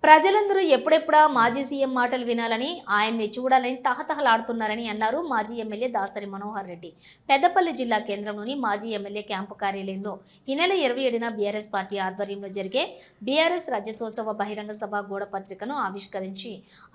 ప్రజలందరూ ఎప్పుడెప్పుడా మాజీ సీఎం మాటలు వినాలని ఆయన్ని చూడాలని తహతహలాడుతున్నారని అన్నారు మాజీ ఎమ్మెల్యే దాసరి మనోహర్ రెడ్డి. పెద్దపల్లి జిల్లా కేంద్రంలోని మాజీ ఎమ్మెల్యే క్యాంపు కార్యాలయంలో ఈ నెల 27న బీఆర్ఎస్ పార్టీ ఆధ్వర్యంలో జరిగే బీఆర్ఎస్ రాజ్యోత్సవ బహిరంగ సభ గోడ పత్రికను ఆవిష్కరించి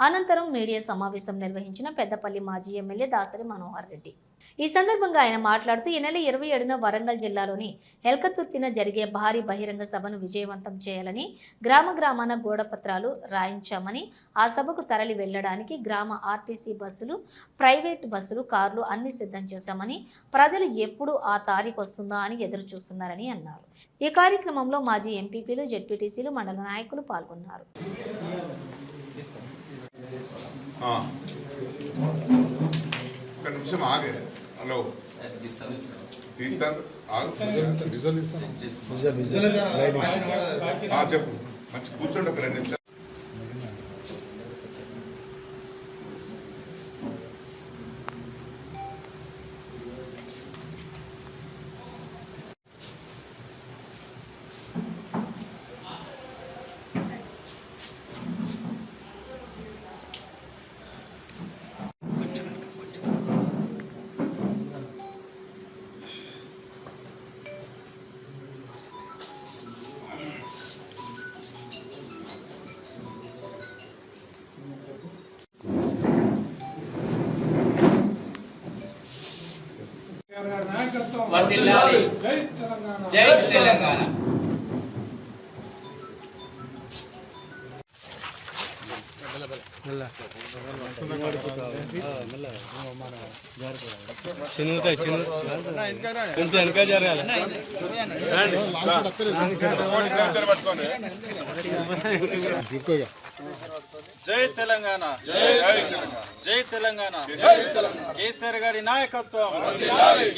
అనంతరం మీడియా సమావేశం నిర్వహించిన పెద్దపల్లి మాజీ ఎమ్మెల్యే దాసరి మనోహర్ రెడ్డి. ఈ సందర్భంగా ఆయన మాట్లాడుతూ ఈ నెల 27న వరంగల్ జిల్లాలోని ఎల్కతుర్తిన జరిగే భారీ బహిరంగ సభను విజయవంతం చేయాలని గ్రామాన గోడపత్రాలు రాయించామని, ఆ సభకు తరలి వెళ్లడానికి గ్రామ ఆర్టీసీ బస్సులు, ప్రైవేట్ బస్సులు, కార్లు అన్ని సిద్ధం చేశామని, ప్రజలు ఎప్పుడు ఆ తారీఖు వస్తుందా అని ఎదురు చూస్తున్నారని అన్నారు. ఈ కార్యక్రమంలో మాజీ ఎంపీపీలు, జెడ్పీటీసీలు, మండల నాయకులు పాల్గొన్నారు. హలో చెప్పు మంచి కూర్చోండి ఒక 2 నిమిషాలు. జై తెలంగాణ. జై తెలంగాణ, జై తెలంగాణ. కేసీఆర్ గారి నాయకత్వం,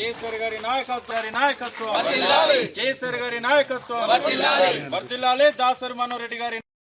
కేసీఆర్ గారి నాయకత్వం, కేసీఆర్ గారి నాయకత్వం వర్ధిల్లాలి. దాసరి మనోహర్ రెడ్డి గారి